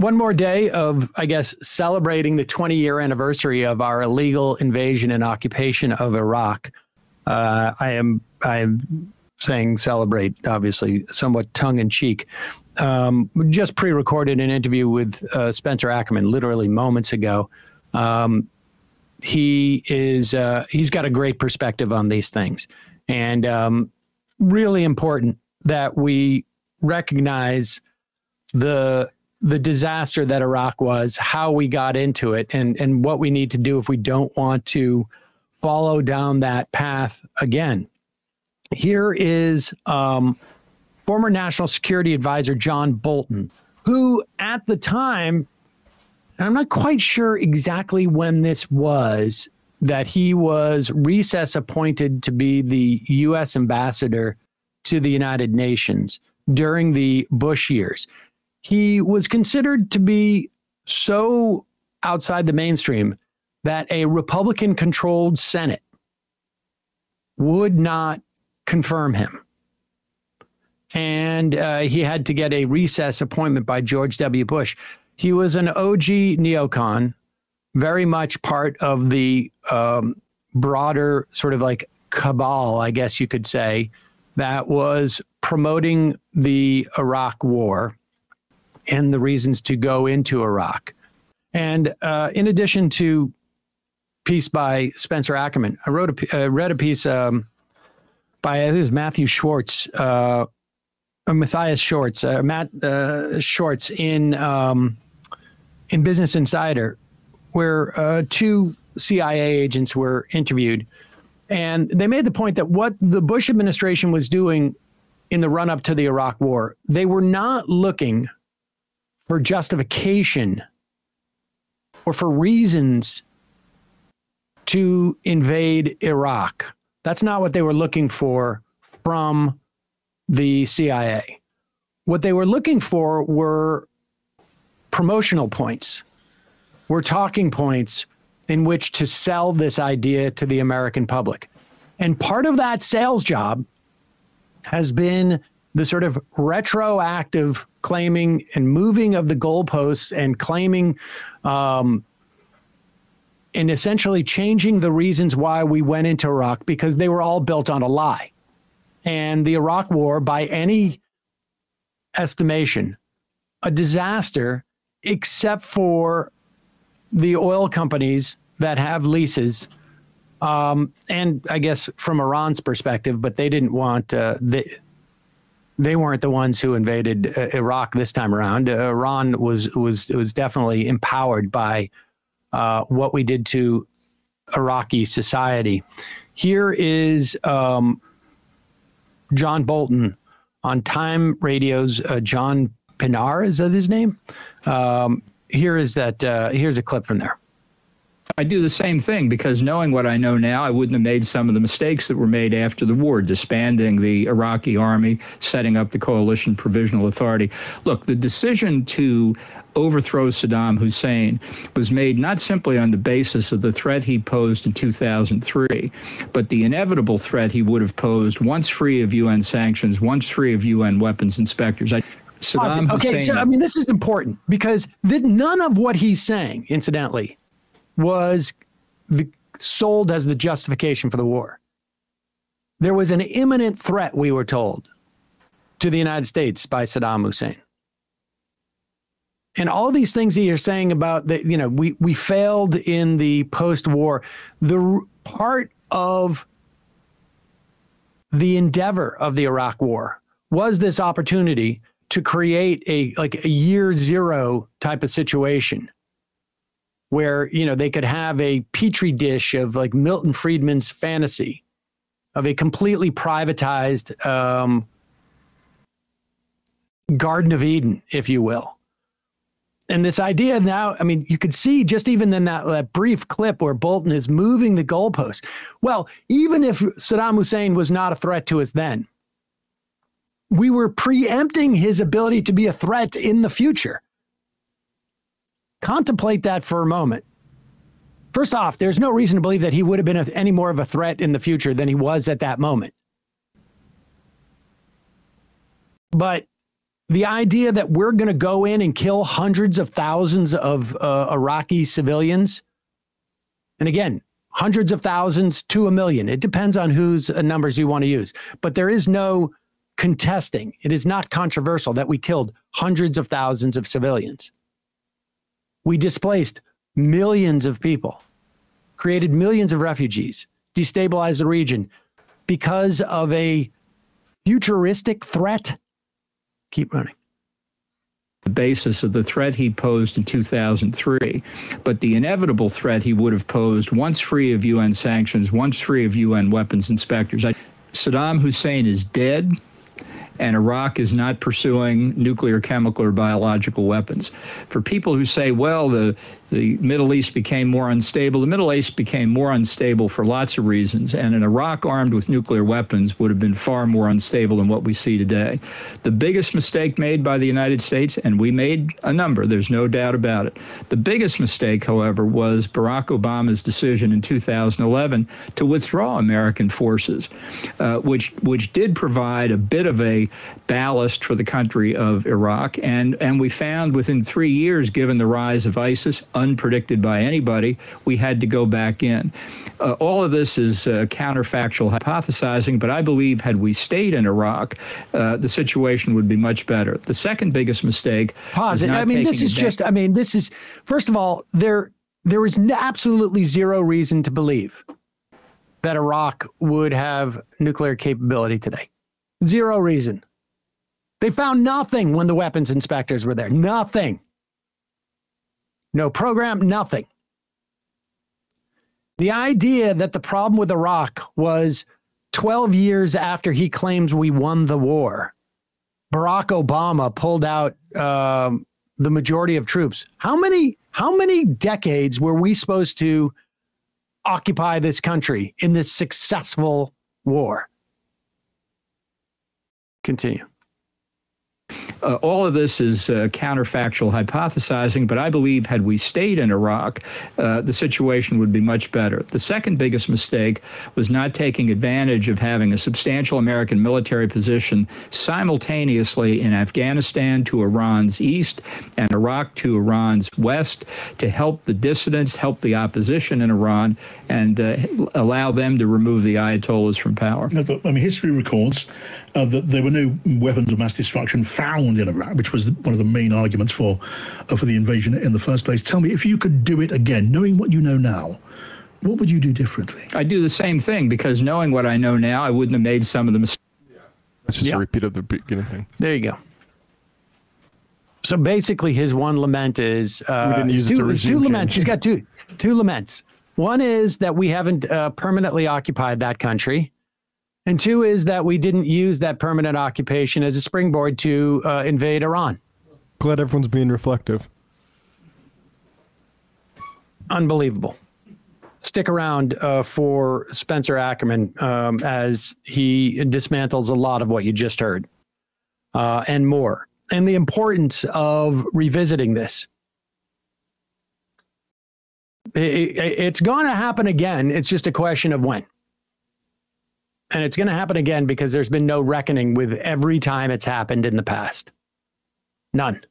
one more day of, I guess, celebrating the 20-year anniversary of our illegal invasion and occupation of Iraq. I am saying celebrate, obviously, somewhat tongue-in-cheek. Just pre-recorded an interview with Spencer Ackerman literally moments ago. He's got a great perspective on these things, and really important that we recognize the disaster that Iraq was, how we got into it, and what we need to do if we don't want to follow down that path again. Here is former National Security Advisor John Bolton, who at the time, and I'm not quite sure exactly when this was, that he was recess appointed to be the U.S. ambassador to the United Nations during the Bush years. He was considered to be so outside the mainstream that a Republican-controlled Senate would not confirm him. And he had to get a recess appointment by George W. Bush. He was an OG neocon, very much part of the broader sort of like cabal, I guess you could say, that was promoting the Iraq War and the reasons to go into Iraq. And in addition to piece by Spencer Ackerman, I read a piece by I think it was Matthew Schwartz, Matthias Schwartz, Matt Schwartz in Business Insider, where two CIA agents were interviewed. And they made the point that what the Bush administration was doing in the run-up to the Iraq War, they were not looking for justification or for reasons to invade Iraq. That's not what they were looking for from the CIA. What they were looking for were promotional points, were talking points in which to sell this idea to the American public. And part of that sales job has been the sort of retroactive claiming and moving of the goalposts and claiming and essentially changing the reasons why we went into Iraq, because they were all built on a lie. And the Iraq War, by any estimation, a disaster, except for the oil companies that have leases. And I guess from Iran's perspective, but they didn't want, they weren't the ones who invaded Iraq this time around. Iran was definitely empowered by what we did to Iraqi society. Here is John Bolton on Time Radio's John Pinar, is that his name? Here's a clip from there. I do the same thing because knowing what I know now, I wouldn't have made some of the mistakes that were made after the war, disbanding the Iraqi Army, setting up the Coalition Provisional Authority. Look, the decision to overthrow Saddam Hussein was made not simply on the basis of the threat he posed in 2003, but the inevitable threat he would have posed once free of UN sanctions, once free of UN weapons inspectors. Saddam okay, Hussein, so I mean, this is important because none of what he's saying, incidentally, was sold as the justification for the war. There was an imminent threat, we were told, to the United States by Saddam Hussein. And all these things that you're saying about that, you know, we failed in the post-war, the part of the endeavor of the Iraq War was this opportunity to create a year zero type of situation where, you know, they could have a petri dish of like Milton Friedman's fantasy of a completely privatized Garden of Eden, if you will. And this idea now, I mean, you could see just even in that brief clip where Bolton is moving the goalpost. Well, even if Saddam Hussein was not a threat to us then, we were preempting his ability to be a threat in the future. Contemplate that for a moment. First off, there's no reason to believe that he would have been any more of a threat in the future than he was at that moment. But the idea that we're going to go in and kill hundreds of thousands of Iraqi civilians, and again, hundreds of thousands to a million. It depends on whose numbers you want to use. But there is no contesting. It is not controversial that we killed hundreds of thousands of civilians. We displaced millions of people, created millions of refugees, destabilized the region because of a futuristic threat. Keep running. The basis of the threat he posed in 2003, but the inevitable threat he would have posed once free of UN sanctions, once free of UN weapons inspectors. Saddam Hussein is dead, and Iraq is not pursuing nuclear, chemical, or biological weapons. For people who say, well, the Middle East became more unstable, the Middle East became more unstable for lots of reasons, and an Iraq armed with nuclear weapons would have been far more unstable than what we see today. The biggest mistake made by the United States, and we made a number, there's no doubt about it. The biggest mistake, however, was Barack Obama's decision in 2011 to withdraw American forces, which did provide a bit of a ballast for the country of Iraq. And we found within 3 years, given the rise of ISIS, unpredicted by anybody, we had to go back in. All of this is counterfactual hypothesizing, but I believe had we stayed in Iraq, the situation would be much better. The second biggest mistake. Pause it. I mean, this is just, I mean, this is, first of all, there is absolutely zero reason to believe that Iraq would have nuclear capability today. Zero reason. They found nothing when the weapons inspectors were there. Nothing. No program, nothing. The idea that the problem with Iraq was 12 years after he claims we won the war, Barack Obama pulled out the majority of troops. How many decades were we supposed to occupy this country in this successful war? Continue. All of this is counterfactual hypothesizing, but I believe had we stayed in Iraq, the situation would be much better. The second biggest mistake was not taking advantage of having a substantial American military position simultaneously in Afghanistan to Iran's east and Iraq to Iran's west to help the dissidents, help the opposition in Iran, and allow them to remove the Ayatollahs from power. I mean, history records that there were no weapons of mass destruction found in Iraq, which was one of the main arguments for the invasion in the first place. Tell me, if you could do it again, knowing what you know now, what would you do differently? I'd do the same thing, because knowing what I know now, I wouldn't have made some of the mistakes. Yeah. That's just a repeat of the beginning thing. There you go. So basically, his one lament is we didn't use it to regime two laments. change. He's got two laments. One is that we haven't permanently occupied that country. And two is that we didn't use that permanent occupation as a springboard to invade Iran. Glad everyone's being reflective. Unbelievable. Stick around for Spencer Ackerman as he dismantles a lot of what you just heard and more. And the importance of revisiting this. It's going to happen again. It's just a question of when. And it's going to happen again because there's been no reckoning with every time it's happened in the past. None.